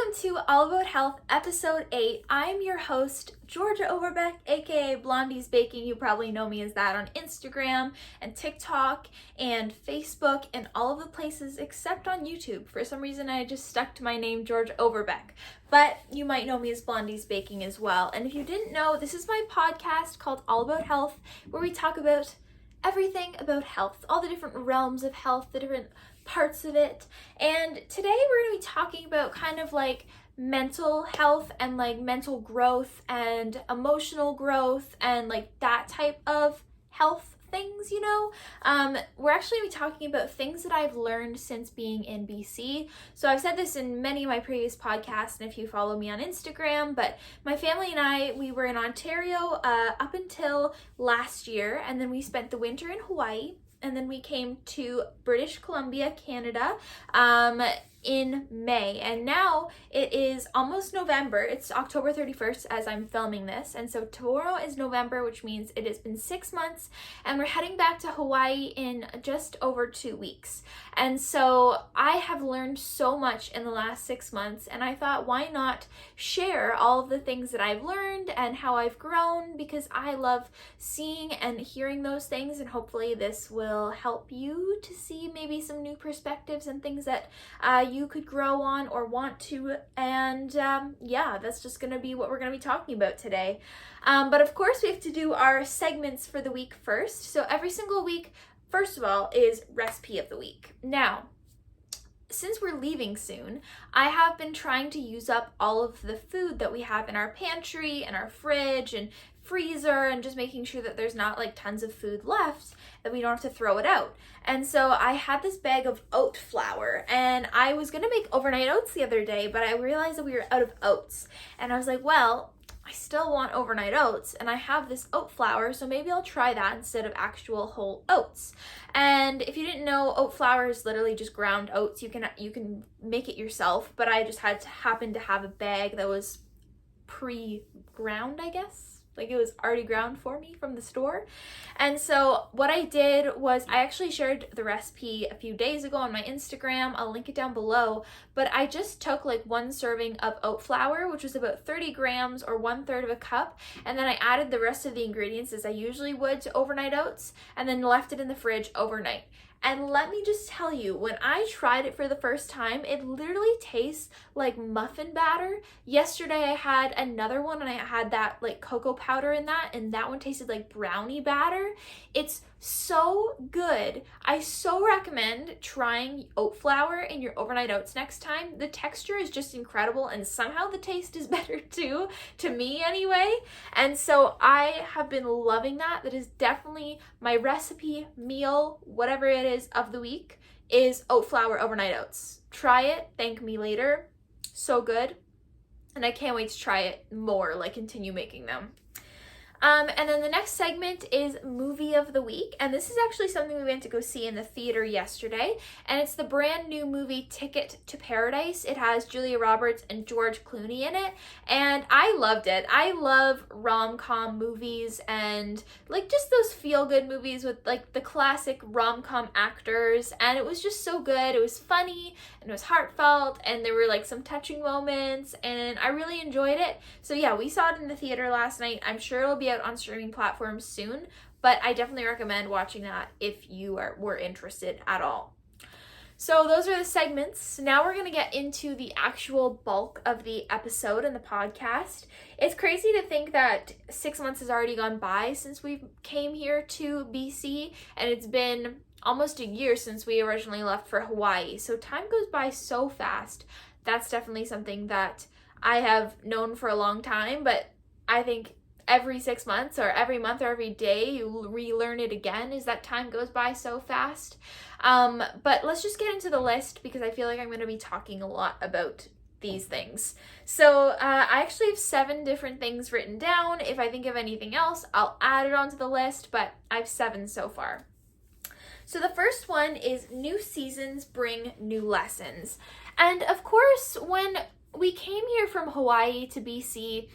Welcome to All About Health, Episode 8. I'm your host, Georgia Overbeck, aka Blondie's Baking. You probably know me as that on Instagram and TikTok and Facebook and all of the places except on YouTube. For some reason, I just stuck to my name, Georgia Overbeck. But you might know me as Blondie's Baking as well. And if you didn't know, this is my podcast called All About Health, where we talk about everything about health, all the different realms of health, the different parts of it. And today we're going to be talking about kind of like mental health and like mental growth and emotional growth and like that type of health things, we're actually going to be talking about things that I've learned since being in BC. So I've said this in many of my previous podcasts, and if you follow me on Instagram, but my family and we were in Ontario up until last year, and then we spent the winter in Hawaii, and then we came to British Columbia, Canada, in May. And now it is almost November. It's October 31st as I'm filming this. And so tomorrow is November, which means it has been 6 months, and we're heading back to Hawaii in just over 2 weeks. And so I have learned so much in the last 6 months, and I thought, why not share all of the things that I've learned and how I've grown, because I love seeing and hearing those things, and hopefully this will help you to see maybe some new perspectives and things that you could grow on or want to. And that's just going to be what we're going to be talking about today. But of course, we have to do our segments for the week first. So every single week, first of all, is recipe of the week. Now, since we're leaving soon, I have been trying to use up all of the food that we have in our pantry and our fridge and freezer, and just making sure that there's not like tons of food left, that we don't have to throw it out. And so I had this bag of oat flour, and I was gonna make overnight oats the other day, but I realized that we were out of oats. And I was like, well, I still want overnight oats, and I have this oat flour, so maybe I'll try that instead of actual whole oats. And if you didn't know, oat flour is literally just ground oats. You can make it yourself, but I just happened to have a bag that was pre-ground, I guess. Like it was already ground for me from the store. And so what I did was I actually shared the recipe a few days ago on my Instagram. I'll link it down below. But I just took like 1 serving of oat flour, which was about 30 grams or 1/3 of a cup. And then I added the rest of the ingredients as I usually would to overnight oats, and then left it in the fridge overnight. And let me just tell you, when I tried it for the first time, it literally tastes like muffin batter. Yesterday I had another one, and I had that like cocoa powder in that, and that one tasted like brownie batter. It's so good. I so recommend trying oat flour in your overnight oats next time. The texture is just incredible, and somehow the taste is better too, to me anyway. And so I have been loving that. That is definitely my recipe, meal, whatever it is of the week, is oat flour overnight oats. Try it, thank me later. So good. And I can't wait to try it more, like continue making them. And then the next segment is movie of the week, and this is actually something we went to go see in the theater yesterday, and it's the brand new movie Ticket to Paradise. It has Julia Roberts and George Clooney in it, and I loved it. I love rom-com movies and like just those feel-good movies with like the classic rom-com actors, and it was just so good. It was funny and it was heartfelt, and there were like some touching moments, and I really enjoyed it. So yeah, we saw it in the theater last night. I'm sure it'll be out on streaming platforms soon, but I definitely recommend watching that if you were interested at all. So those are the segments. Now we're going to get into the actual bulk of the episode and the podcast. It's crazy to think that 6 months has already gone by since we came here to BC, and it's been almost a year since we originally left for Hawaii. So time goes by so fast. That's definitely something that I have known for a long time, but I think every 6 months or every month or every day you relearn it again, is that time goes by so fast. But let's just get into the list, because I feel like I'm going to be talking a lot about these things. So I actually have 7 different things written down. If I think of anything else, I'll add it onto the list, but I have 7 so far. So the first one is new seasons bring new lessons. And of course, when we came here from Hawaii to BC,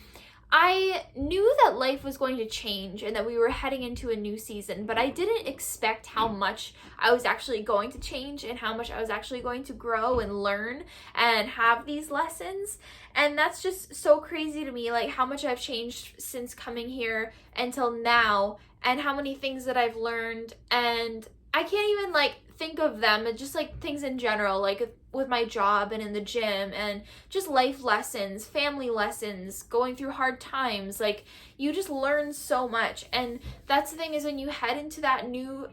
I knew that life was going to change and that we were heading into a new season, but I didn't expect how much I was actually going to change and how much I was actually going to grow and learn and have these lessons. And that's just so crazy to me, like how much I've changed since coming here until now, and how many things that I've learned. And I can't even like think of them, and just like things in general, like with my job and in the gym, and just life lessons, family lessons, going through hard times. Like, you just learn so much. And that's the thing, is when you head into that new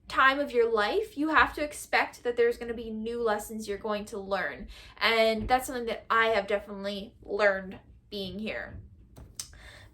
time of your life, you have to expect that there's going to be new lessons you're going to learn. And that's something that I have definitely learned being here.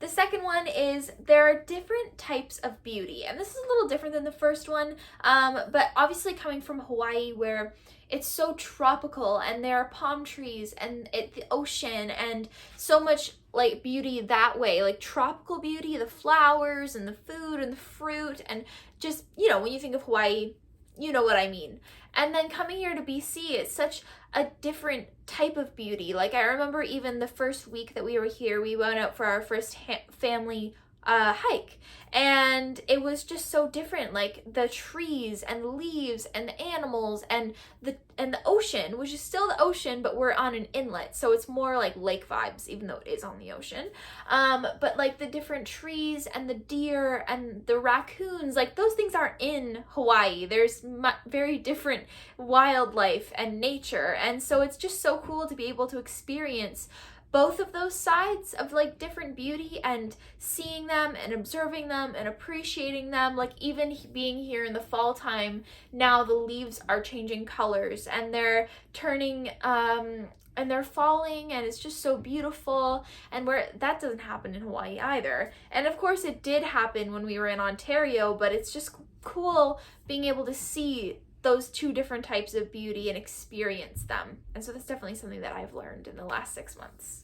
The second one is there are different types of beauty. And this is a little different than the first one, but obviously coming from Hawaii, where it's so tropical and there are palm trees and the ocean and so much like beauty that way, like tropical beauty, the flowers and the food and the fruit, and just, you know, when you think of Hawaii, you know what I mean. And then coming here to BC, it's such a different type of beauty. Like, I remember even the first week that we were here, we went out for our first family hike, and it was just so different. Like, the trees and the leaves and the animals and the ocean, which is still the ocean, but we're on an inlet, so it's more like lake vibes, even though it is on the ocean. But like the different trees and the deer and the raccoons, like those things aren't in Hawaii. There's very different wildlife and nature, and so it's just so cool to be able to experience both of those sides of like different beauty, and seeing them and observing them and appreciating them. Like, even being here in the fall time, now the leaves are changing colors and they're turning and they're falling, and it's just so beautiful. And where that doesn't happen in Hawaii either. And of course it did happen when we were in Ontario, but it's just cool being able to see those two different types of beauty and experience them. And so that's definitely something that I've learned in the last 6 months.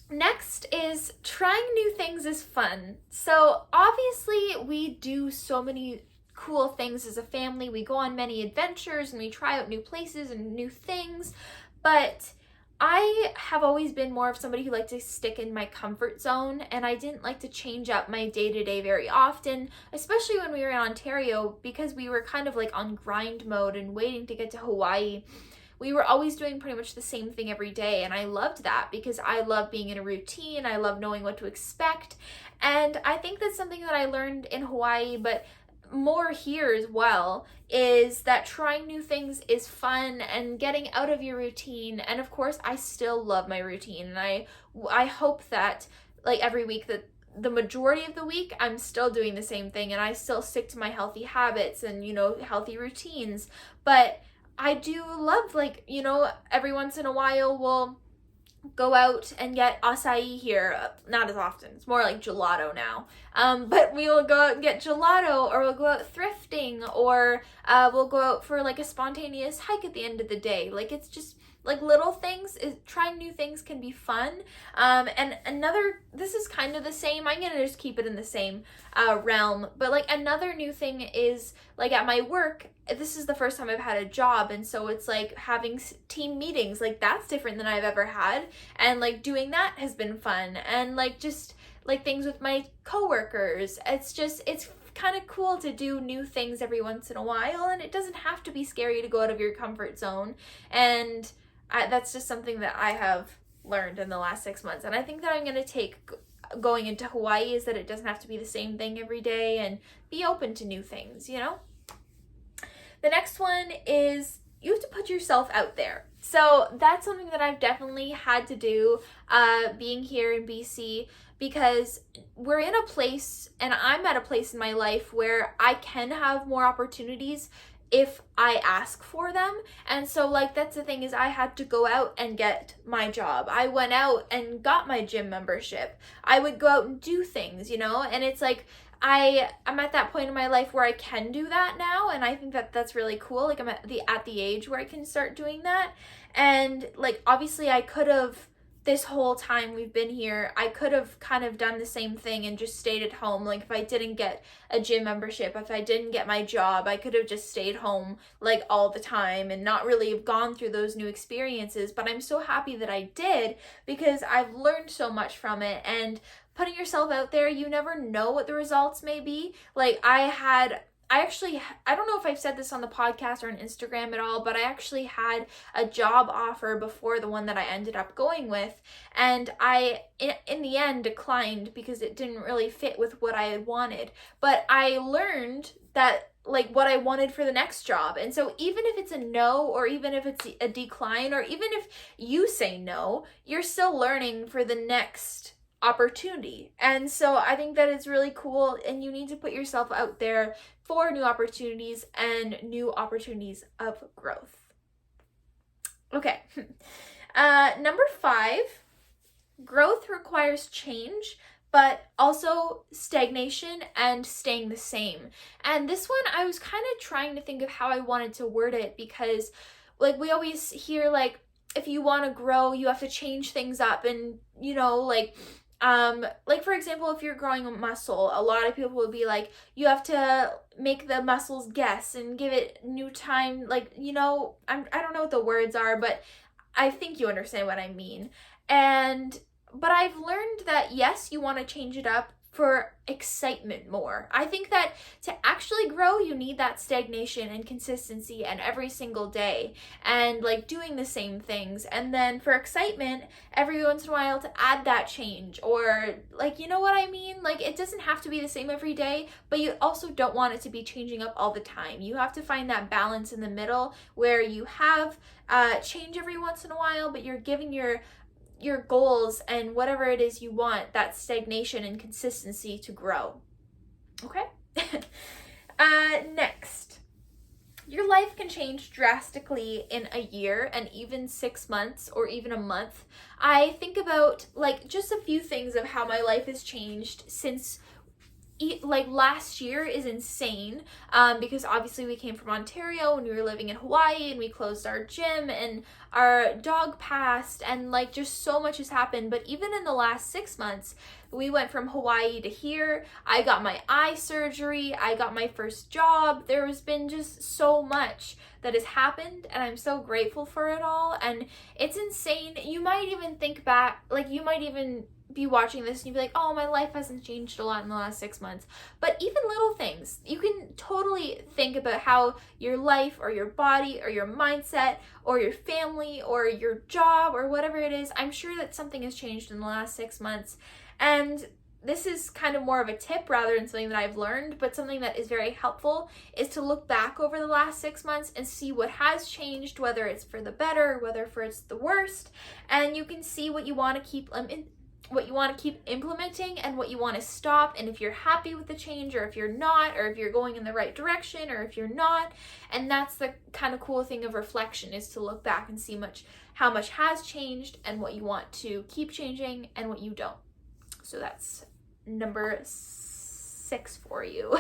Next is trying new things is fun. So obviously we do so many cool things as a family. We go on many adventures and we try out new places and new things, but I have always been more of somebody who liked to stick in my comfort zone, and I didn't like to change up my day-to-day very often, especially when we were in Ontario, because we were kind of like on grind mode and waiting to get to Hawaii. We were always doing pretty much the same thing every day, and I loved that because I love being in a routine. I love knowing what to expect, and I think that's something that I learned in Hawaii, but more here as well, is that trying new things is fun and getting out of your routine. And of course I still love my routine, and I hope that like every week, that the majority of the week I'm still doing the same thing and I still stick to my healthy habits and, you know, healthy routines. But I do love, like, you know, every once in a while we'll go out and get acai here. Not as often, it's more like gelato now, but we will go out and get gelato, or we'll go out thrifting, or we'll go out for like a spontaneous hike at the end of the day. Like, it's just like little things. Trying new things can be fun. And this is kind of the same, I'm gonna just keep it in the same realm, but like another new thing is, like, at my work, this is the first time I've had a job, and so it's like having team meetings. Like, that's different than I've ever had, and like doing that has been fun. And like just like things with my coworkers, it's kind of cool to do new things every once in a while, and it doesn't have to be scary to go out of your comfort zone. And that's just something that I have learned in the last 6 months, and I think that I'm going to take going into Hawaii, is that it doesn't have to be the same thing every day, and be open to new things, you know? The next one is you have to put yourself out there. So that's something that I've definitely had to do being here in BC, because we're in a place, and I'm at a place in my life where I can have more opportunities if I ask for them. And so like that's the thing, is I had to go out and get my job. I went out and got my gym membership. I would go out and do things, you know, and it's like I'm at that point in my life where I can do that now, and I think that that's really cool. Like, I'm at the age where I can start doing that. And like obviously I could have this whole time we've been here, I could have kind of done the same thing and just stayed at home. Like if I didn't get a gym membership, if I didn't get my job, I could have just stayed home like all the time and not really have gone through those new experiences. But I'm so happy that I did, because I've learned so much from it. And putting yourself out there, you never know what the results may be. Like I don't know if I've said this on the podcast or on Instagram at all, but I actually had a job offer before the one that I ended up going with, and I, in the end, declined because it didn't really fit with what I had wanted. But I learned that, like, what I wanted for the next job. And so even if it's a no, or even if it's a decline, or even if you say no, you're still learning for the next opportunity. And so I think that it's really cool, and you need to put yourself out there for new opportunities and new opportunities of growth. Okay. Number 5, growth requires change, but also stagnation and staying the same. And this one, I was kind of trying to think of how I wanted to word it, because like we always hear, like, if you want to grow, you have to change things up. And, you know, like for example, if you're growing a muscle, a lot of people will be like, you have to make the muscles guess and give it new time. Like, you know, I don't know what the words are, but I think you understand what I mean. But I've learned that yes, you want to change it up for excitement more. I think that to actually grow, you need that stagnation and consistency and every single day and like doing the same things. And then for excitement, every once in a while to add that change, or like, you know what I mean? Like it doesn't have to be the same every day, but you also don't want it to be changing up all the time. You have to find that balance in the middle where you have change every once in a while, but you're giving your goals and whatever it is you want, that stagnation and consistency to grow. Okay? Next, your life can change drastically in a year and even 6 months or even a month. I think about like just a few things of how my life has changed since like last year is insane, because obviously we came from Ontario and we were living in Hawaii, and we closed our gym and our dog passed, and like just so much has happened. But even in the last 6 months, we went from Hawaii to here. I got my eye surgery, I got my first job. There has been just so much that has happened, and I'm so grateful for it all. And it's insane. You might even think back, like you might even be watching this and you'd be like, oh, my life hasn't changed a lot in the last 6 months. But even little things, you can totally think about how your life or your body or your mindset or your family or your job or whatever it is, I'm sure that something has changed in the last 6 months. And this is kind of more of a tip rather than something that I've learned, but something that is very helpful is to look back over the last 6 months and see what has changed, whether it's for the better, whether for it's the worst, and you can see what you want to keep implementing and what you want to stop, and if you're happy with the change or if you're not, or if you're going in the right direction or if you're not. And that's the kind of cool thing of reflection, is to look back and see how much has changed and what you want to keep changing and what you don't. So that's number 6 for you.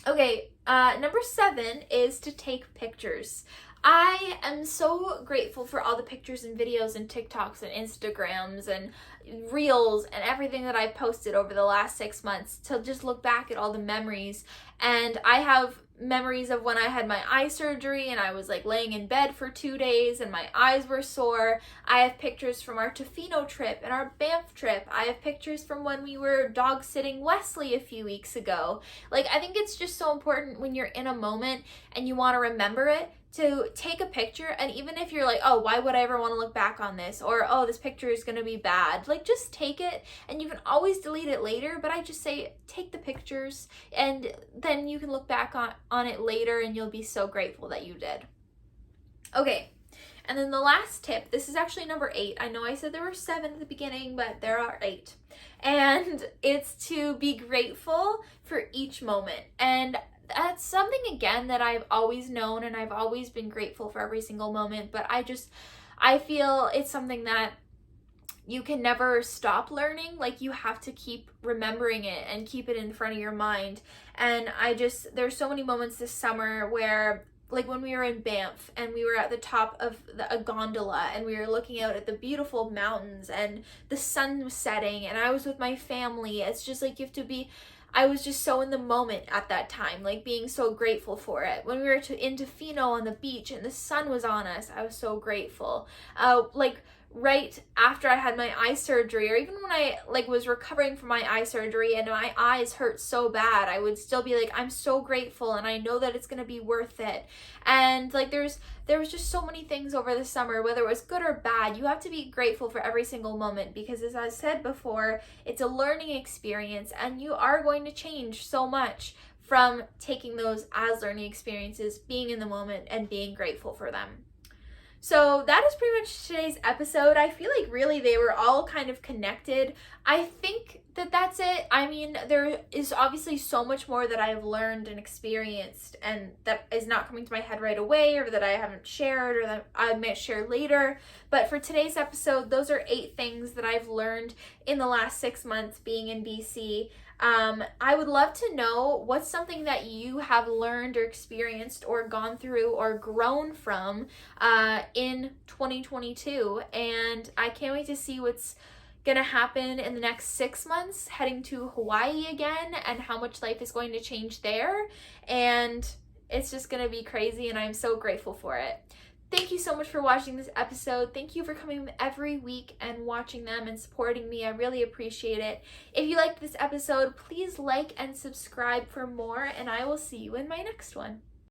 Okay, number 7 is to take pictures. I am so grateful for all the pictures and videos and TikToks and Instagrams and Reels and everything that I've posted over the last 6 months, to just look back at all the memories. And I have memories of when I had my eye surgery and I was like laying in bed for 2 days and my eyes were sore. I have pictures from our Tofino trip and our Banff trip. I have pictures from when we were dog sitting Wesley a few weeks ago. Like, I think it's just so important when you're in a moment and you want to remember it, to take a picture. And even if you're like, oh, why would I ever want to look back on this? Or, oh, this picture is going to be bad. Like, just take it, and you can always delete it later. But I just say, take the pictures, and then you can look back on it later, and you'll be so grateful that you did. Okay. And then the last tip, this is actually number 8. I know I said there were 7 at the beginning, but there are 8. And it's to be grateful for each moment. And that's something, again, that I've always known, and I've always been grateful for every single moment, but I feel it's something that you can never stop learning. Like, you have to keep remembering it and keep it in front of your mind. And there's so many moments this summer where like when we were in Banff and we were at the top of a gondola and we were looking out at the beautiful mountains and the sun was setting and I was with my family. It's just like you have to be, I was just so in the moment at that time, like being so grateful for it. When we were in Tofino on the beach and the sun was on us, I was so grateful. Like right after I had my eye surgery, or even when I like was recovering from my eye surgery and my eyes hurt so bad, I would still be like, I'm so grateful and I know that it's gonna be worth it. And like there was just so many things over the summer, whether it was good or bad. You have to be grateful for every single moment, because as I said before, it's a learning experience and you are going to change so much from taking those as learning experiences, being in the moment and being grateful for them. So that is pretty much today's episode. I feel like really they were all kind of connected. I think that that's it. I mean, there is obviously so much more that I've learned and experienced and that is not coming to my head right away, or that I haven't shared, or that I might share later. But for today's episode, those are 8 things that I've learned in the last 6 months being in BC. I would love to know what's something that you have learned or experienced or gone through or grown from in 2022. And I can't wait to see what's gonna happen in the next 6 months, heading to Hawaii again, and how much life is going to change there. And it's just gonna be crazy, and I'm so grateful for it. Thank you so much for watching this episode. Thank you for coming every week and watching them and supporting me. I really appreciate it. If you liked this episode, please like and subscribe for more, and I will see you in my next one.